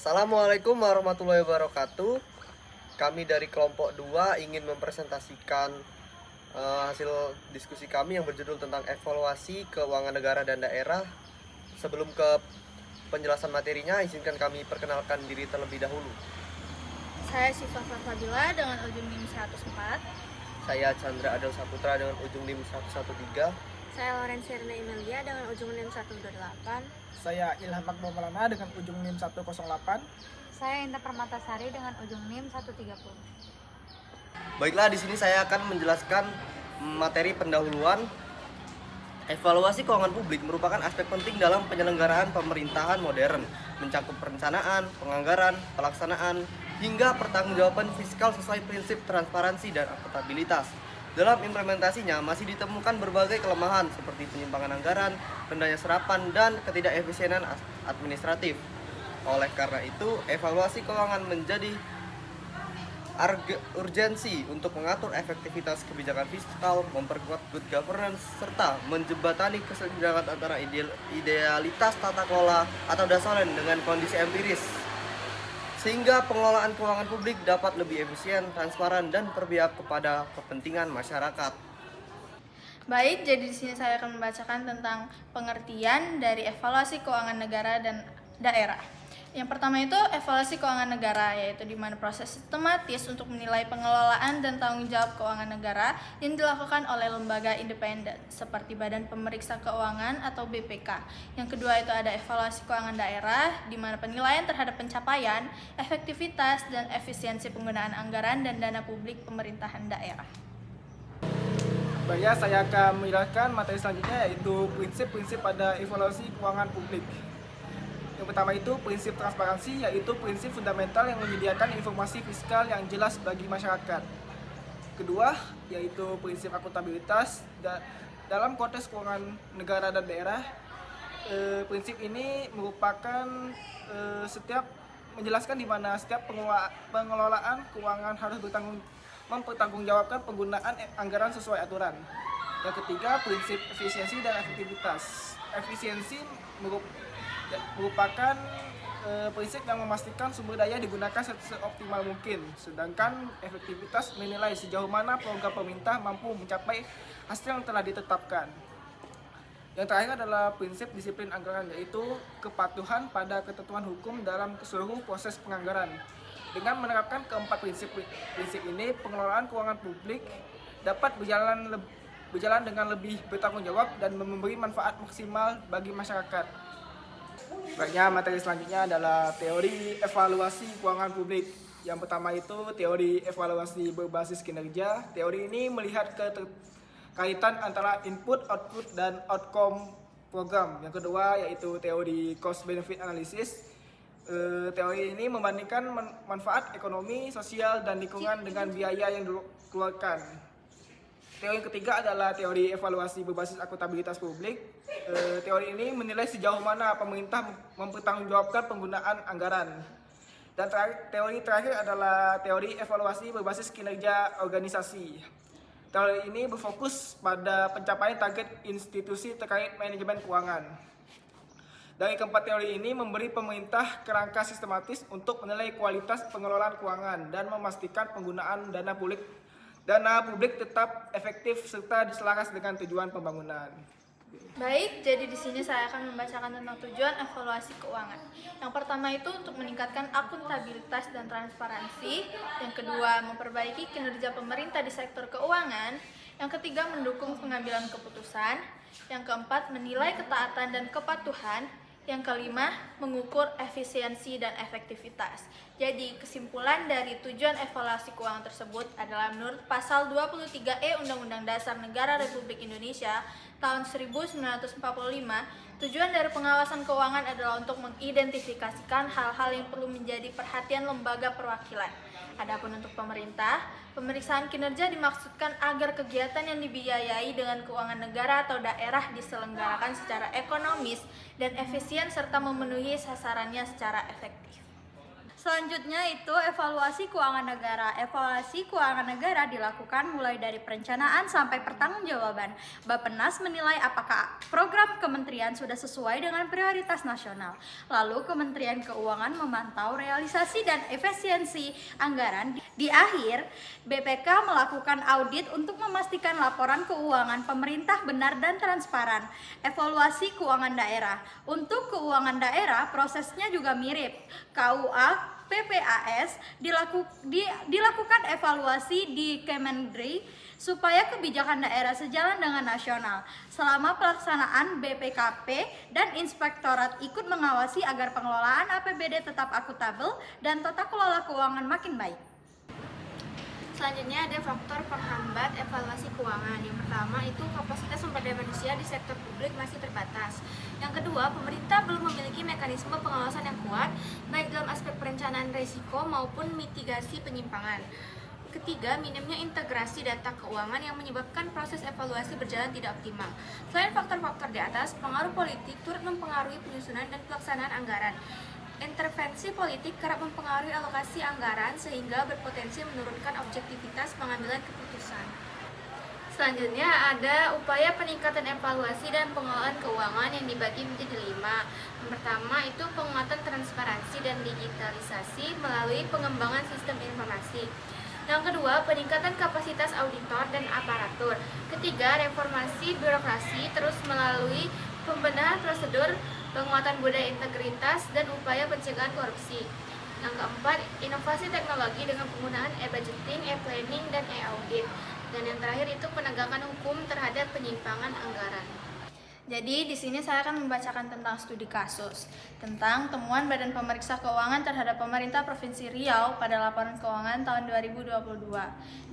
Assalamualaikum warahmatullahi wabarakatuh. Kami dari kelompok 2 ingin mempresentasikan hasil diskusi kami yang berjudul tentang evaluasi keuangan negara dan daerah. Sebelum ke penjelasan materinya, izinkan kami perkenalkan diri terlebih dahulu. Saya Syifa Fadila dengan ujung NIM 104. Saya Chandra Adel Saputra dengan ujung NIM 113. Saya Lorenziana Imelia dengan ujung NIM 128. Saya Ilham Akbar Maulana dengan ujung NIM 108. Saya Indah Permatasari dengan ujung NIM 130. Baiklah, di sini saya akan menjelaskan materi pendahuluan. Evaluasi keuangan publik merupakan aspek penting dalam penyelenggaraan pemerintahan modern, mencakup perencanaan, penganggaran, pelaksanaan, hingga pertanggungjawaban fiskal sesuai prinsip transparansi dan akuntabilitas. Dalam implementasinya masih ditemukan berbagai kelemahan seperti penyimpangan anggaran, rendahnya serapan, dan ketidakefisienan administratif. Oleh karena itu, evaluasi keuangan menjadi urgensi untuk mengatur efektivitas kebijakan fiskal, memperkuat good governance, serta menjembatani kesenjangan antara idealitas tata kelola atau dasaran dengan kondisi empiris, sehingga pengelolaan keuangan publik dapat lebih efisien, transparan, dan berpihak kepada kepentingan masyarakat. Baik, jadi di sini saya akan membacakan tentang pengertian dari evaluasi keuangan negara dan daerah. Yang pertama itu evaluasi keuangan negara, yaitu di mana proses sistematis untuk menilai pengelolaan dan tanggung jawab keuangan negara yang dilakukan oleh lembaga independen seperti Badan Pemeriksa Keuangan atau BPK. Yang kedua itu ada evaluasi keuangan daerah, di mana penilaian terhadap pencapaian, efektivitas, dan efisiensi penggunaan anggaran dan dana publik pemerintahan daerah. Baiknya saya akan menjelaskan materi selanjutnya yaitu prinsip-prinsip pada evaluasi keuangan publik. Yang pertama itu prinsip transparansi, yaitu prinsip fundamental yang menyediakan informasi fiskal yang jelas bagi masyarakat. Kedua, yaitu prinsip akuntabilitas. Dalam konteks keuangan negara dan daerah, prinsip ini merupakan menjelaskan di mana setiap pengelolaan keuangan harus mempertanggungjawabkan penggunaan anggaran sesuai aturan. Yang ketiga, prinsip efisiensi dan efektivitas. Efisiensi merupakan prinsip yang memastikan sumber daya digunakan seoptimal mungkin, sedangkan efektivitas menilai sejauh mana program pemerintah mampu mencapai hasil yang telah ditetapkan. Yang terakhir adalah prinsip disiplin anggaran, yaitu kepatuhan pada ketentuan hukum dalam seluruh proses penganggaran. Dengan menerapkan keempat prinsip ini, pengelolaan keuangan publik dapat berjalan dengan lebih bertanggung jawab dan memberi manfaat maksimal bagi masyarakat. Baiknya, materi selanjutnya adalah teori evaluasi keuangan publik. Yang pertama itu teori evaluasi berbasis kinerja. Teori ini melihat keterkaitan antara input, output, dan outcome program. Yang kedua yaitu teori cost benefit analysis. Teori ini membandingkan manfaat ekonomi, sosial, dan lingkungan dengan biaya yang dikeluarkan. Teori ketiga adalah teori evaluasi berbasis akuntabilitas publik. Teori ini menilai sejauh mana pemerintah mempertanggungjawabkan penggunaan anggaran. Dan teori terakhir adalah teori evaluasi berbasis kinerja organisasi. Teori ini berfokus pada pencapaian target institusi terkait manajemen keuangan. Dari keempat teori ini memberi pemerintah kerangka sistematis untuk menilai kualitas pengelolaan keuangan dan memastikan penggunaan dana publik tetap efektif serta selaras dengan tujuan pembangunan. Baik, jadi di sini saya akan membacakan tentang tujuan evaluasi keuangan. Yang pertama itu untuk meningkatkan akuntabilitas dan transparansi. Yang kedua, memperbaiki kinerja pemerintah di sektor keuangan. Yang ketiga, mendukung pengambilan keputusan. Yang keempat, menilai ketaatan dan kepatuhan. Yang kelima, mengukur efisiensi dan efektivitas. Jadi, kesimpulan dari tujuan evaluasi keuangan tersebut adalah menurut Pasal 23E Undang-Undang Dasar Negara Republik Indonesia tahun 1945, tujuan dari pengawasan keuangan adalah untuk mengidentifikasikan hal-hal yang perlu menjadi perhatian lembaga perwakilan. Adapun untuk pemerintah, pemeriksaan kinerja dimaksudkan agar kegiatan yang dibiayai dengan keuangan negara atau daerah diselenggarakan secara ekonomis dan efisien serta memenuhi sasarannya secara efektif. Selanjutnya itu evaluasi keuangan negara. Evaluasi keuangan negara dilakukan mulai dari perencanaan sampai pertanggungjawaban. Bappenas menilai apakah program kementerian sudah sesuai dengan prioritas nasional. Lalu Kementerian Keuangan memantau realisasi dan efisiensi anggaran. Di akhir, BPK melakukan audit untuk memastikan laporan keuangan pemerintah benar dan transparan. Evaluasi keuangan daerah. Untuk keuangan daerah, prosesnya juga mirip. KUA PPAS dilakukan evaluasi di Kemendagri supaya kebijakan daerah sejalan dengan nasional. Selama pelaksanaan, BPKP dan Inspektorat ikut mengawasi agar pengelolaan APBD tetap akuntabel dan tata kelola keuangan makin baik. Selanjutnya ada faktor penghambat evaluasi keuangan. Yang pertama itu kapasitas sumber daya manusia di sektor publik masih terbatas. Yang kedua, pemerintah belum memiliki mekanisme pengawasan yang kuat, baik dalam aspek perencanaan risiko maupun mitigasi penyimpangan. Ketiga, minimnya integrasi data keuangan yang menyebabkan proses evaluasi berjalan tidak optimal. Selain faktor-faktor di atas, pengaruh politik turut mempengaruhi penyusunan dan pelaksanaan anggaran. Intervensi politik kerap mempengaruhi alokasi anggaran sehingga berpotensi menurunkan objektivitas pengambilan keputusan. Selanjutnya ada upaya peningkatan evaluasi dan pengelolaan keuangan yang dibagi menjadi 5. Yang pertama itu penguatan transparansi dan digitalisasi melalui pengembangan sistem informasi. Yang kedua, peningkatan kapasitas auditor dan aparatur. Ketiga, reformasi birokrasi terus melalui pembenahan prosedur, penguatan budaya integritas, dan upaya pencegahan korupsi. Yang keempat, inovasi teknologi dengan penggunaan e-budgeting, e-planning, dan e-audit. Dan yang terakhir itu penegakan hukum terhadap penyimpangan anggaran. Jadi di sini saya akan membacakan tentang studi kasus tentang temuan Badan Pemeriksa Keuangan terhadap pemerintah Provinsi Riau pada laporan keuangan tahun 2022.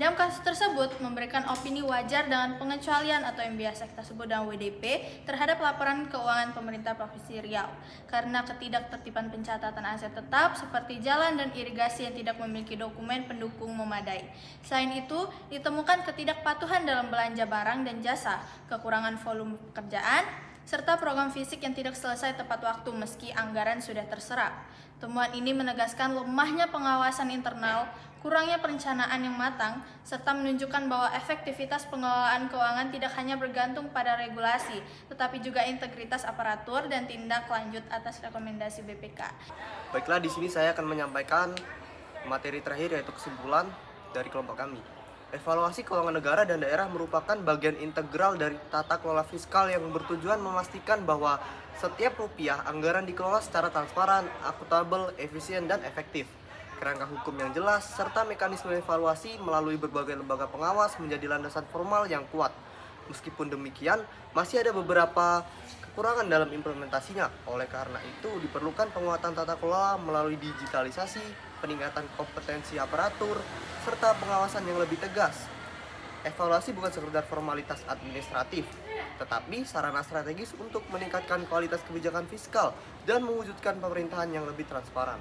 Dalam kasus tersebut memberikan opini wajar dengan pengecualian atau yang biasa kita sebut dengan WDP terhadap laporan keuangan pemerintah Provinsi Riau karena ketidaktertiban pencatatan aset tetap seperti jalan dan irigasi yang tidak memiliki dokumen pendukung memadai. Selain itu, ditemukan ketidakpatuhan dalam belanja barang dan jasa, kekurangan volume pekerjaan, serta program fisik yang tidak selesai tepat waktu meski anggaran sudah terserap. Temuan ini menegaskan lemahnya pengawasan internal, kurangnya perencanaan yang matang, serta menunjukkan bahwa efektivitas pengelolaan keuangan tidak hanya bergantung pada regulasi, tetapi juga integritas aparatur dan tindak lanjut atas rekomendasi BPK. Baiklah, di sini saya akan menyampaikan materi terakhir yaitu kesimpulan dari kelompok kami. Evaluasi keuangan negara dan daerah merupakan bagian integral dari tata kelola fiskal yang bertujuan memastikan bahwa setiap rupiah anggaran dikelola secara transparan, akuntabel, efisien, dan efektif. Kerangka hukum yang jelas, serta mekanisme evaluasi melalui berbagai lembaga pengawas menjadi landasan formal yang kuat. Meskipun demikian, masih ada beberapa kekurangan dalam implementasinya. Oleh karena itu, diperlukan penguatan tata kelola melalui digitalisasi, peningkatan kompetensi aparatur, serta pengawasan yang lebih tegas. Evaluasi bukan sekedar formalitas administratif, tetapi sarana strategis untuk meningkatkan kualitas kebijakan fiskal dan mewujudkan pemerintahan yang lebih transparan.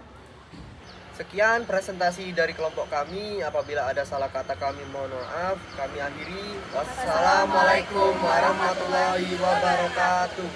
Sekian presentasi dari kelompok kami. Apabila ada salah kata kami mohon maaf. Kami akhiri. Wassalamualaikum warahmatullahi wabarakatuh.